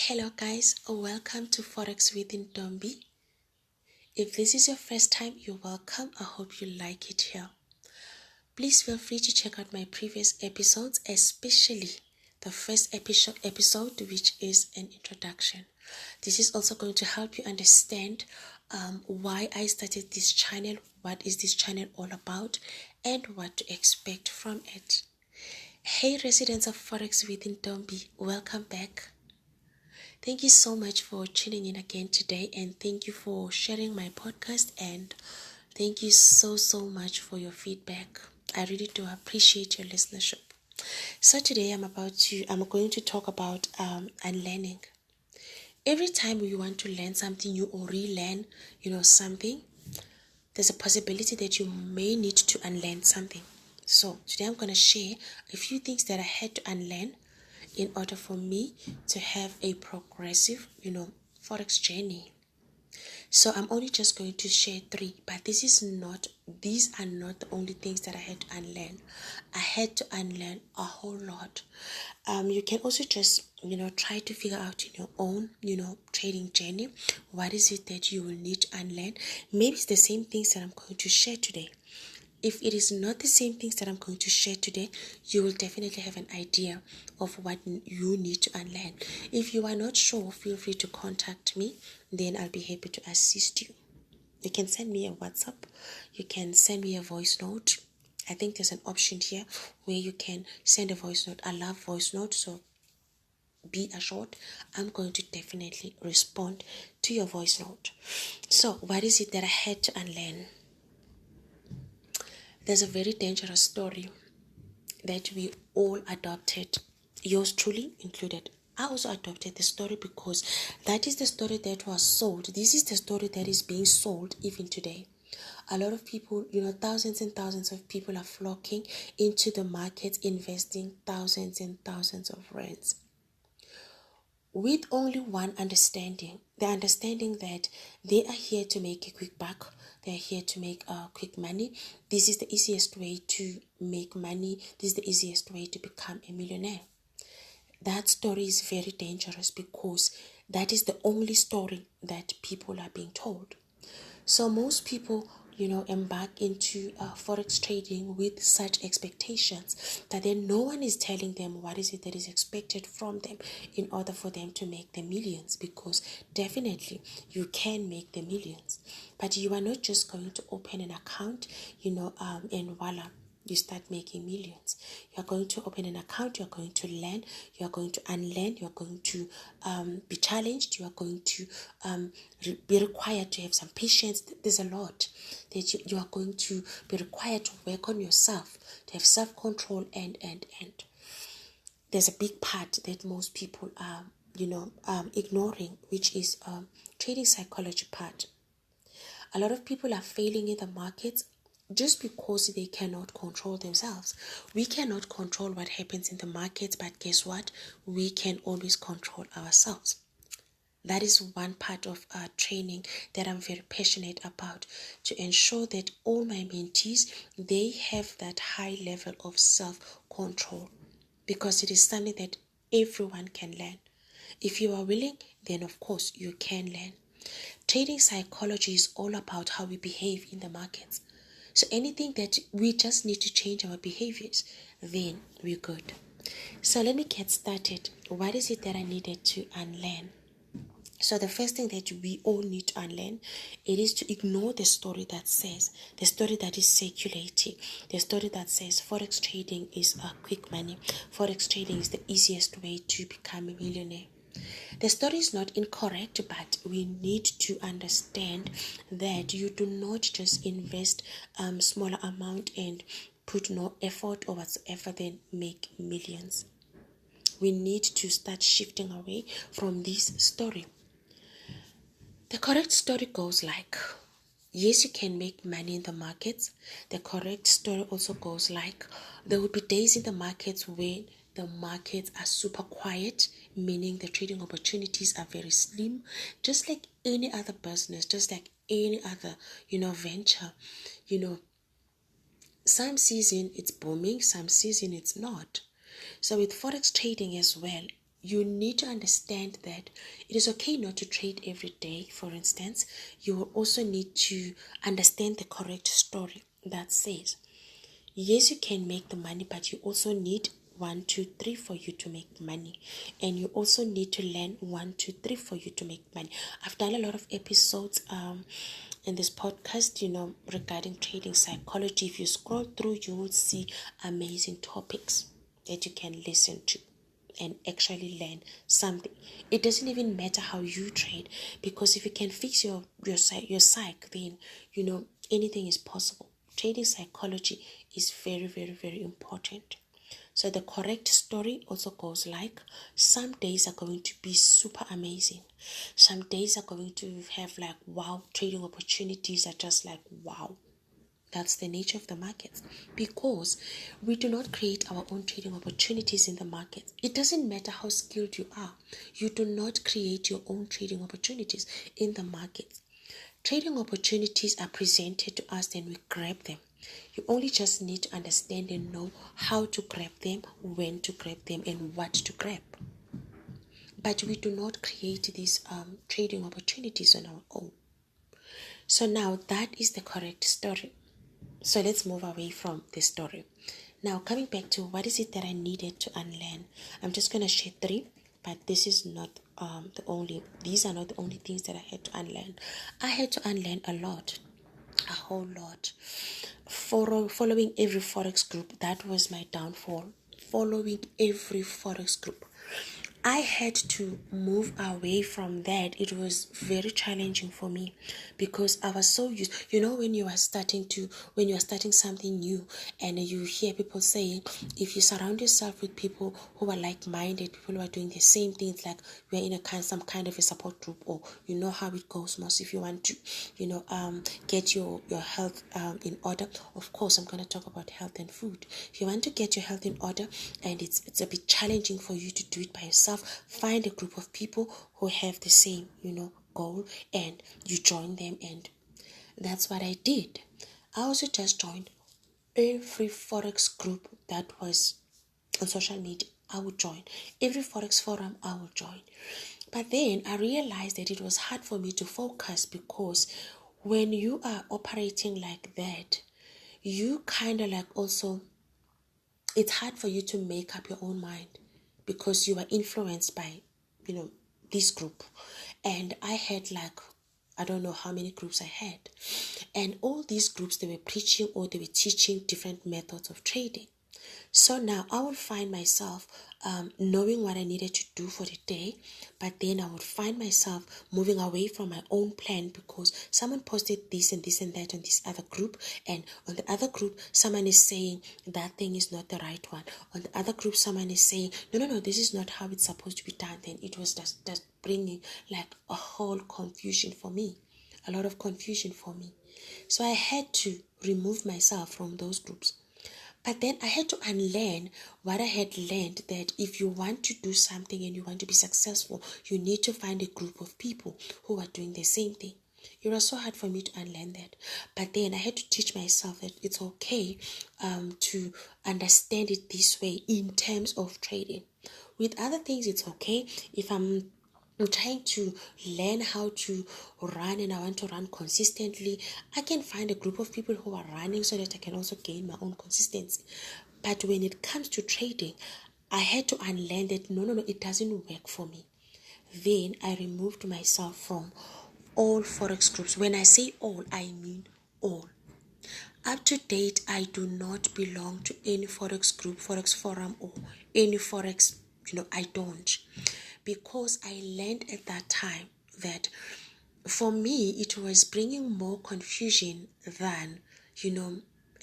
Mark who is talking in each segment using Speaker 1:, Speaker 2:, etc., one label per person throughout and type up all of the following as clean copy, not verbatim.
Speaker 1: Hello guys, welcome to Forex with Ntombi. If this is your first time, you're welcome. I hope you like it here. Please feel free to check out my previous episodes, especially the first episode which is an introduction. This is also going to help you understand why I started this channel, what is this channel all about, and what to expect from it. Hey residents of Forex with Ntombi, welcome back. Thank you so much for tuning in again today, and thank you for sharing my podcast, and thank you so much for your feedback. I really do appreciate your listenership. So today I'm going to talk about unlearning. Every time you want to learn something new or relearn, something, there's a possibility that you may need to unlearn something. So today I'm going to share a few things that I had to unlearn in order for me to have a progressive, Forex journey. So I'm only just going to share 3, but these are not the only things that I had to unlearn. I had to unlearn a whole lot. You can also just, try to figure out in your own, trading journey, what is it that you will need to unlearn. Maybe it's the same things that I'm going to share today. If it is not the same things that I'm going to share today, you will definitely have an idea of what you need to unlearn. If you are not sure, feel free to contact me. Then I'll be happy to assist you. You can send me a WhatsApp. You can send me a voice note. I think there's an option here where you can send a voice note. I love voice notes, so be assured I'm going to definitely respond to your voice note. So what is it that I had to unlearn? There's a very dangerous story that we all adopted, yours truly included. I also adopted the story because that is the story that was sold. This is the story that is being sold even today. A lot of people, thousands and thousands of people are flocking into the market, investing thousands and thousands of rands, with only one understanding, the understanding that they are here to make a quick buck. They are here to make quick money. This is the easiest way to make money. This is the easiest way to become a millionaire. That story is very dangerous because that is the only story that people are being told. So most people, embark into forex trading with such expectations that then no one is telling them what is it that is expected from them in order for them to make the millions, because definitely you can make the millions, but you are not just going to open an account, and voila, you start making millions. You are going to open an account, you are going to learn, you are going to unlearn, you are going to be challenged, you are going to be required to have some patience. There's a lot that you are going to be required to work on yourself, to have self-control, and there's a big part that most people are ignoring, which is trading psychology part. A lot of people are failing in the markets just because they cannot control themselves. We cannot control what happens in the markets, but guess what? We can always control ourselves. That is one part of our training that I'm very passionate about, to ensure that all my mentees, they have that high level of self-control, because it is something that everyone can learn. If you are willing, then of course you can learn. Trading psychology is all about how we behave in the markets. So anything that we just need to change our behaviors, then we're good. So let me get started. What is it that I needed to unlearn? So the first thing that we all need to unlearn, it is to ignore the story that is circulating, the story that says forex trading is a quick money, forex trading is the easiest way to become a millionaire. The story is not incorrect, but we need to understand that you do not just invest smaller amount and put no effort or whatsoever, then make millions. We need to start shifting away from this story. The correct story goes like, yes, you can make money in the markets. The correct story also goes like, there will be days in the markets where the markets are super quiet, meaning the trading opportunities are very slim, just like any other business, just like any other, venture. Some season it's booming, some season it's not. So with forex trading as well, you need to understand that it is okay not to trade every day. For instance, you will also need to understand the correct story that says, yes, you can make the money, but you also need 1, 2, 3 for you to make money. And you also need to learn 1, 2, 3 for you to make money. I've done a lot of episodes in this podcast, regarding trading psychology. If you scroll through, you will see amazing topics that you can listen to and actually learn something. It doesn't even matter how you trade, because if you can fix your psyche, then anything is possible. Trading psychology is very, very, very important. So the correct story also goes like, some days are going to be super amazing. Some days are going to have like wow, trading opportunities are just like wow. That's the nature of the market, because we do not create our own trading opportunities in the market. It doesn't matter how skilled you are. You do not create your own trading opportunities in the market. Trading opportunities are presented to us and we grab them. You only just need to understand and know how to grab them, when to grab them, and what to grab. But we do not create these trading opportunities on our own. So now that is the correct story. So let's move away from the story. Now coming back to what is it that I needed to unlearn. I'm just going to share 3, but this is not these are not the only things that I had to unlearn. I had to unlearn a lot, a whole lot. Following every Forex group, that was my downfall. Following every Forex group, I had to move away from that. It was very challenging for me, because I was so used, when you are starting something new, and you hear people saying, if you surround yourself with people who are like-minded, people who are doing the same things, like we're in some kind of a support group, or you know how it goes most. If you want to, get your health in order, of course I'm going to talk about health and food. If you want to get your health in order, and it's a bit challenging for you to do it by yourself, find a group of people who have the same goal, and you join them. And that's what I did. I also just joined every Forex group that was on social media. I would join every Forex forum. I would join. But then I realized that it was hard for me to focus, because when you are operating like that, you kind of like also, it's hard for you to make up your own mind, because you are influenced by this group. And I had like, I don't know how many groups I had, and all these groups, they were preaching or they were teaching different methods of trading. So now I would find myself knowing what I needed to do for the day, but then I would find myself moving away from my own plan, because someone posted this and this and that on this other group, and on the other group someone is saying that thing is not the right one. On the other group someone is saying, no, this is not how it's supposed to be done. Then it was just bringing like a whole confusion for me, a lot of confusion for me. So I had to remove myself from those groups. But then I had to unlearn what I had learned, that if you want to do something and you want to be successful, you need to find a group of people who are doing the same thing. It was so hard for me to unlearn that. But then I had to teach myself that it's okay to understand it this way in terms of trading. With other things, it's okay. If I'm trying to learn how to run and I want to run consistently, I can find a group of people who are running so that I can also gain my own consistency. But when it comes to trading, I had to unlearn that no, it doesn't work for me. Then I removed myself from all Forex groups. When I say all, I mean all. Up to date, I do not belong to any Forex group, Forex forum, or any Forex, I don't. Because I learned at that time that for me, it was bringing more confusion than,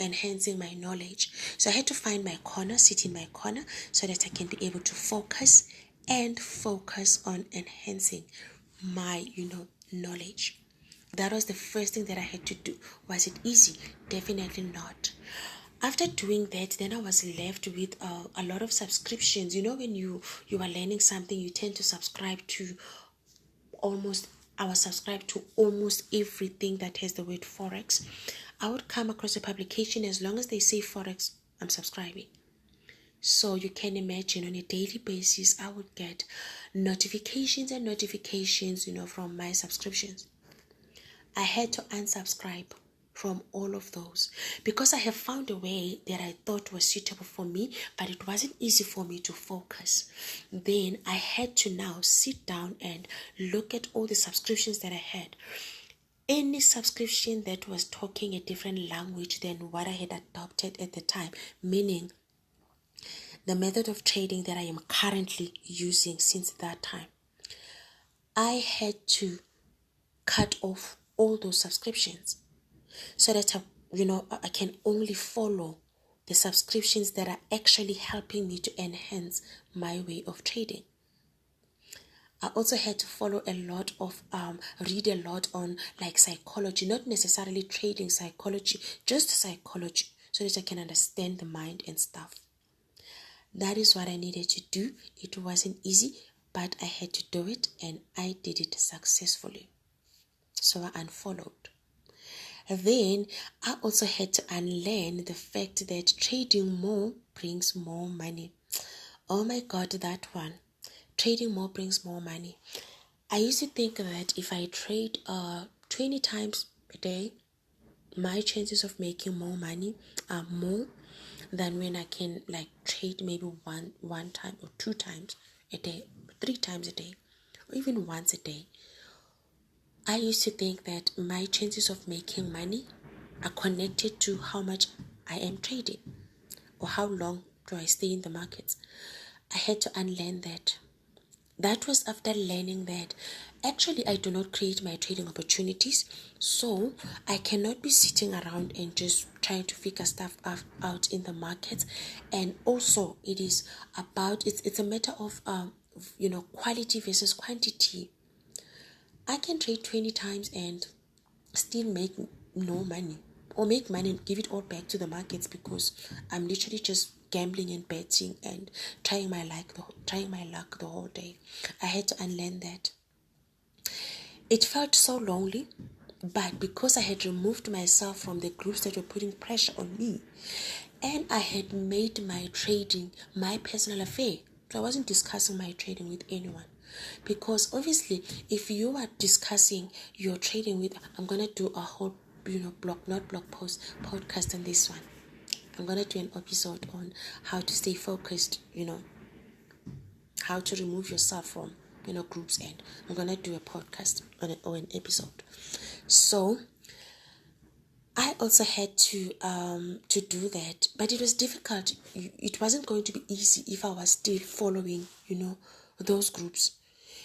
Speaker 1: enhancing my knowledge. So I had to find my corner, sit in my corner, so that I can be able to focus on enhancing my, knowledge. That was the first thing that I had to do. Was it easy? Definitely not. After doing that, then I was left with a lot of subscriptions. When you are learning something, you tend to subscribe to I was subscribed to almost everything that has the word Forex. I would come across a publication, as long as they say Forex, I'm subscribing. So you can imagine on a daily basis, I would get notifications and notifications, from my subscriptions. I had to unsubscribe from all of those because I have found a way that I thought was suitable for me, but it wasn't easy for me to focus. Then I had to now sit down and look at all the subscriptions that I had. Any subscription that was talking a different language than what I had adopted at the time, meaning the method of trading that I am currently using since that time, I had to cut off all those subscriptions so that I can only follow the subscriptions that are actually helping me to enhance my way of trading. I also had to follow a lot of read a lot on like psychology, not necessarily trading psychology, just psychology, so that I can understand the mind and stuff. That is what I needed to do. It wasn't easy, but I had to do it, and I did it successfully. So I unfollowed. Then I also had to unlearn the fact that trading more brings more money. Oh my God, that one. Trading more brings more money. I used to think that if I trade 20 times a day, my chances of making more money are more than when I can like trade maybe one time or 2 times a day, 3 times a day, or even once a day. I used to think that my chances of making money are connected to how much I am trading or how long do I stay in the markets. I had to unlearn that. That was after learning that actually I do not create my trading opportunities, so I cannot be sitting around and just trying to figure stuff out in the markets. And also it is about it's a matter of quality versus quantity. I can trade 20 times and still make no money, or make money and give it all back to the markets because I'm literally just gambling and betting and trying my luck the whole day. I had to unlearn that. It felt so lonely, but because I had removed myself from the groups that were putting pressure on me, and I had made my trading my personal affair, so I wasn't discussing my trading with anyone. Because obviously, if you are discussing your trading with, I'm gonna do a whole, not blog post, podcast on this one. I'm gonna do an episode on how to stay focused, how to remove yourself from, groups, and I'm gonna do a podcast on it or an episode. So I also had to do that, but it was difficult. It wasn't going to be easy if I was still following, those groups.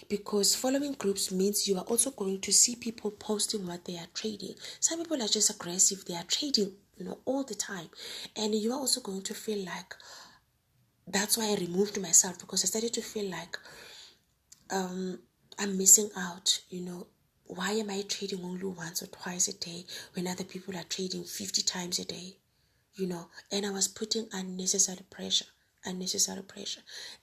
Speaker 1: Because following groups means you are also going to see people posting what they are trading. Some people are just aggressive. They are trading, all the time. And you are also going to feel like, that's why I removed myself, because I started to feel like I'm missing out, Why am I trading only once or twice a day when other people are trading 50 times a day? And I was putting unnecessary pressure.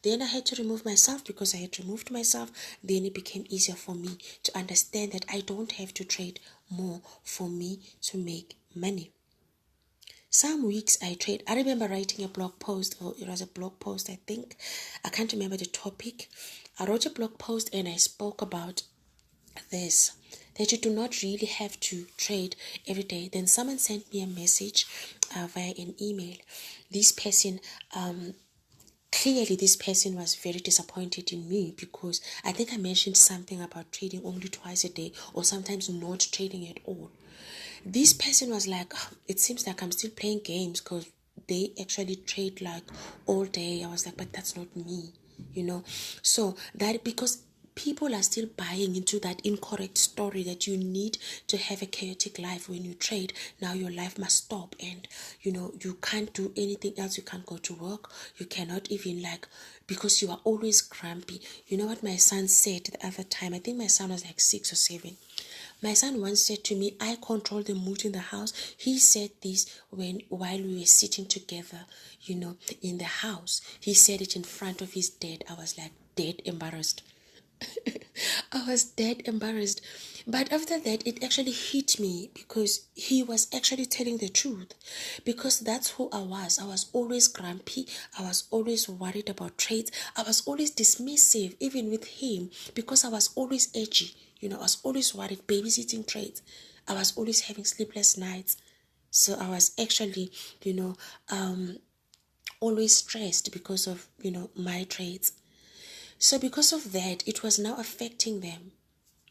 Speaker 1: Then I had to remove myself. Because I had removed myself, then it became easier for me to understand that I don't have to trade more for me to make money. Some weeks I remember writing a blog post, or it was a blog post, I think. I can't remember the topic. I wrote a blog post and I spoke about this, that you do not really have to trade every day. Then someone sent me a message via an email. This person was very disappointed in me, because I think I mentioned something about trading only twice a day, or sometimes not trading at all. This person was like, it seems like I'm still playing games, because they actually trade like all day. I was like, but that's not me, So that, because people are still buying into that incorrect story that you need to have a chaotic life when you trade. Now your life must stop, and you can't do anything else. You can't go to work. You cannot even because you are always grumpy. You know what my son said the other time? I think my son was like 6 or 7. My son once said to me, I control the mood in the house. He said this while we were sitting together, in the house. He said it in front of his dad. I was like dead embarrassed. I was dead embarrassed. But after that, it actually hit me because he was actually telling the truth. Because that's who I was. I was always grumpy. I was always worried about traits. I was always dismissive, even with him, because I was always edgy. I was always worried, babysitting traits. I was always having sleepless nights. So I was actually, always stressed because of, my traits. So because of that, it was now affecting them.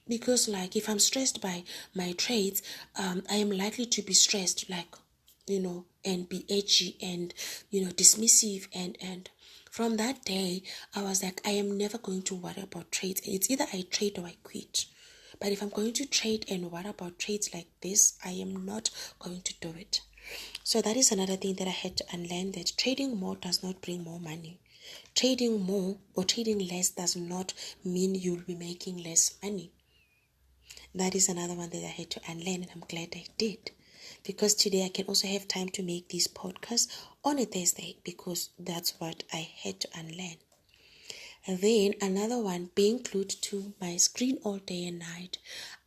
Speaker 1: Because like if I'm stressed by my traits, I am likely to be stressed, like, and be edgy and, dismissive. And from that day, I was like, I am never going to worry about traits. It's either I trade or I quit. But if I'm going to trade and worry about traits like this, I am not going to do it. So that is another thing that I had to unlearn, that trading more does not bring more money. Trading more or trading less does not mean you'll be making less money. That is another one that I had to unlearn, and I'm glad I did. Because today I can also have time to make these podcasts on a Thursday, because that's what I had to unlearn. And then another one, being glued to my screen all day and night.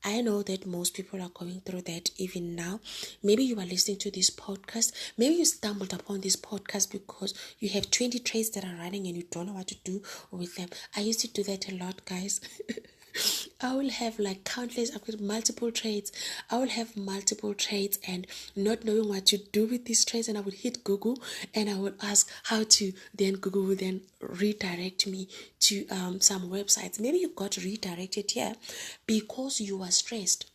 Speaker 1: I know that most people are going through that even now. Maybe you are listening to this podcast. Maybe you stumbled upon this podcast because you have 20 trades that are running and you don't know what to do with them. I used to do that a lot, guys. I will have like countless, I've got multiple trades. I will have multiple trades and not knowing what to do with these trades, and I would hit Google and I would ask how to, then Google would then redirect me to some websites. Maybe you got redirected here because you are stressed.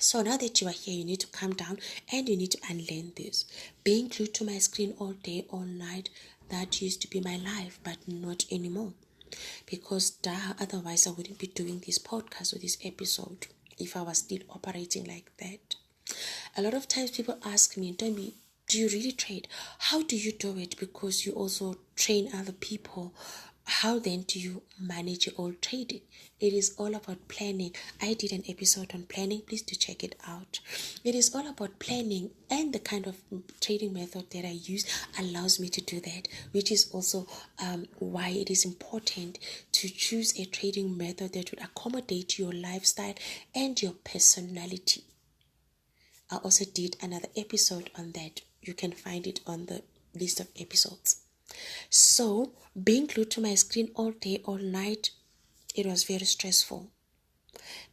Speaker 1: So now that you are here, you need to calm down and you need to unlearn this. Being glued to my screen all day, all night, that used to be my life, but not anymore. Because otherwise I wouldn't be doing this podcast or this episode if I was still operating like that. A lot of times people ask me, Tommy, do you really trade? How do you do it? Because you also train other people. How then do you manage your own trading? It is all about planning. I did an episode on planning. Please do check it out. It is all about planning, and the kind of trading method that I use allows me to do that, which is also why it is important to choose a trading method that would accommodate your lifestyle and your personality. I also did another episode on that. You can find it on the list of episodes. So, being glued to my screen all day, all night, it was very stressful.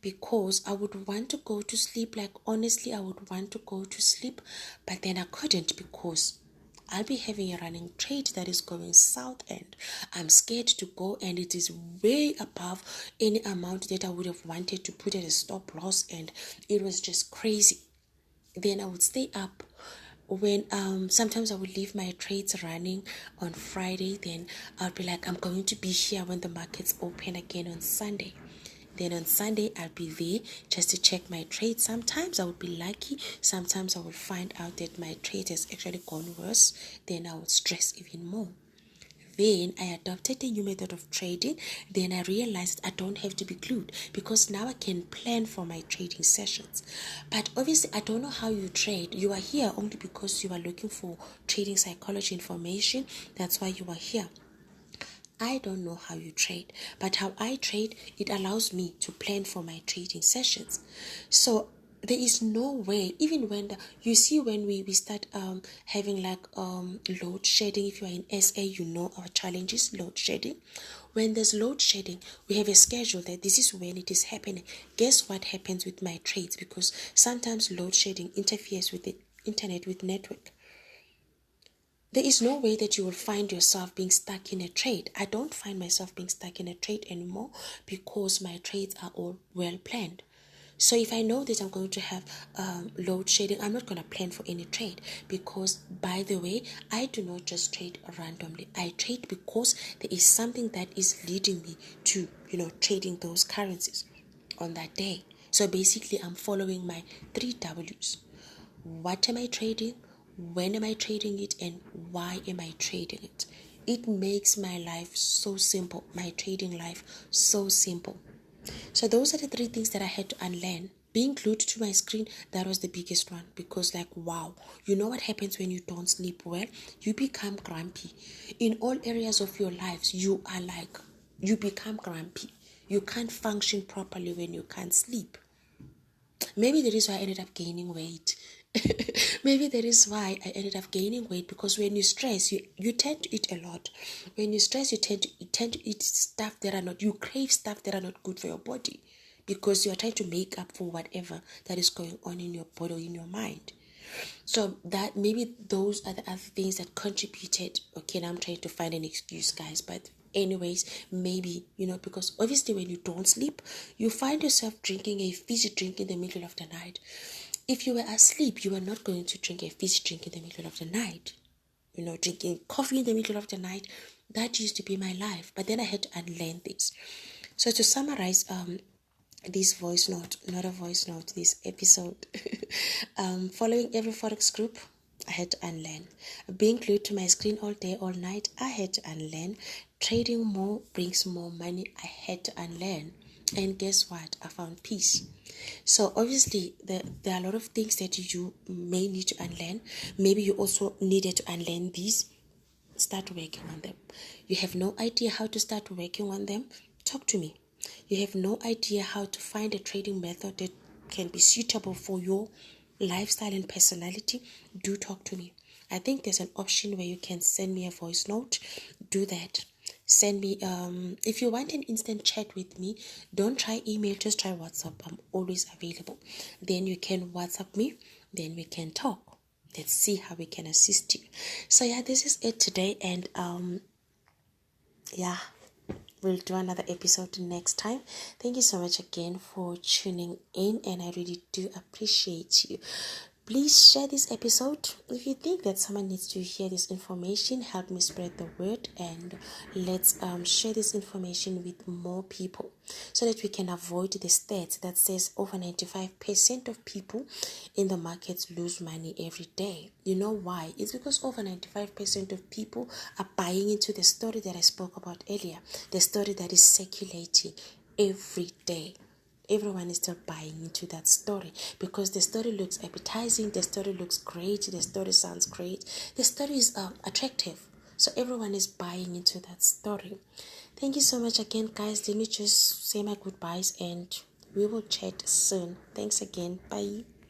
Speaker 1: Because I would want to go to sleep, like honestly, I would want to go to sleep, but then I couldn't because I'll be having a running trade that is going south, and I'm scared to go, and it is way above any amount that I would have wanted to put at a stop loss, and it was just crazy. Then I would stay up when sometimes I would leave my trades running on Friday. Then I'll be like, I'm going to be here when the markets open again on Sunday. Then on Sunday I'll be there just to check my trade. Sometimes I would be lucky, sometimes I will find out that my trade has actually gone worse. Then I would stress even more. Then I adopted a new method of trading. Then I realized I don't have to be glued, because now I can plan for my trading sessions. But obviously, I don't know how you trade. You are here only because you are looking for trading psychology information. That's why you are here. I don't know how you trade, but how I trade, it allows me to plan for my trading sessions. So there is no way, even when you see when we start having like load shedding. If you are in SA, you know our challenges, load shedding. When there's load shedding, we have a schedule that this is when it is happening. Guess what happens with my trades? Because sometimes load shedding interferes with the internet, with network. There is no way that you will find yourself being stuck in a trade. I don't find myself being stuck in a trade anymore because my trades are all well planned. So if I know that I'm going to have load shedding, I'm not going to plan for any trade, because, by the way, I do not just trade randomly. I trade because there is something that is leading me to, trading those currencies on that day. So basically, I'm following my 3 W's. What am I trading? When am I trading it? And why am I trading it? It makes my life so simple, my trading life so simple. So those are the 3 things that I had to unlearn. Being glued to my screen, that was the biggest one, because wow, you know what happens when you don't sleep well? You become grumpy. In all areas of your lives, you become grumpy. You can't function properly when you can't sleep. Maybe that is why I ended up gaining weight. Maybe that is why I ended up gaining weight, because when you stress, you tend to eat a lot. When you stress, you tend to eat stuff that are not, you crave stuff that are not good for your body, because you are trying to make up for whatever that is going on in your body or in your mind. So that maybe those are the other things that contributed. Okay, now I'm trying to find an excuse, guys, but anyways, maybe, because obviously when you don't sleep, you find yourself drinking a fizzy drink in the middle of the night. If you were asleep, you were not going to drink a fizzy drink in the middle of the night. Drinking coffee in the middle of the night, that used to be my life, but then I had to unlearn this. So to summarize, this voice note, not a voice note, this episode. Following every Forex group, I had to unlearn. Being glued to my screen all day, all night, I had to unlearn. Trading more brings more money, I had to unlearn. And guess what? I found peace. So obviously, there are a lot of things that you may need to unlearn. Maybe you also needed to unlearn these. Start working on them. You have no idea how to start working on them? Talk to me. You have no idea how to find a trading method that can be suitable for your lifestyle and personality? Do talk to me. I think there's an option where you can send me a voice note. Do that. Send me, if you want an instant chat with me, don't try email, just try WhatsApp. I'm always available. Then you can WhatsApp me, then we can talk. Let's see how we can assist you. So yeah, this is it today, and yeah, we'll do another episode next time. Thank you so much again for tuning in, and I really do appreciate you. Please share this episode. If you think that someone needs to hear this information, help me spread the word, and let's share this information with more people so that we can avoid the stats that says over 95% of people in the markets lose money every day. You know why? It's because over 95% of people are buying into the story that I spoke about earlier, the story that is circulating every day. Everyone is still buying into that story because the story looks appetizing, the story looks great, the story sounds great, the story is attractive. So everyone is buying into that story. Thank you so much again, guys. Let me just say my goodbyes, and we will chat soon. Thanks again. Bye.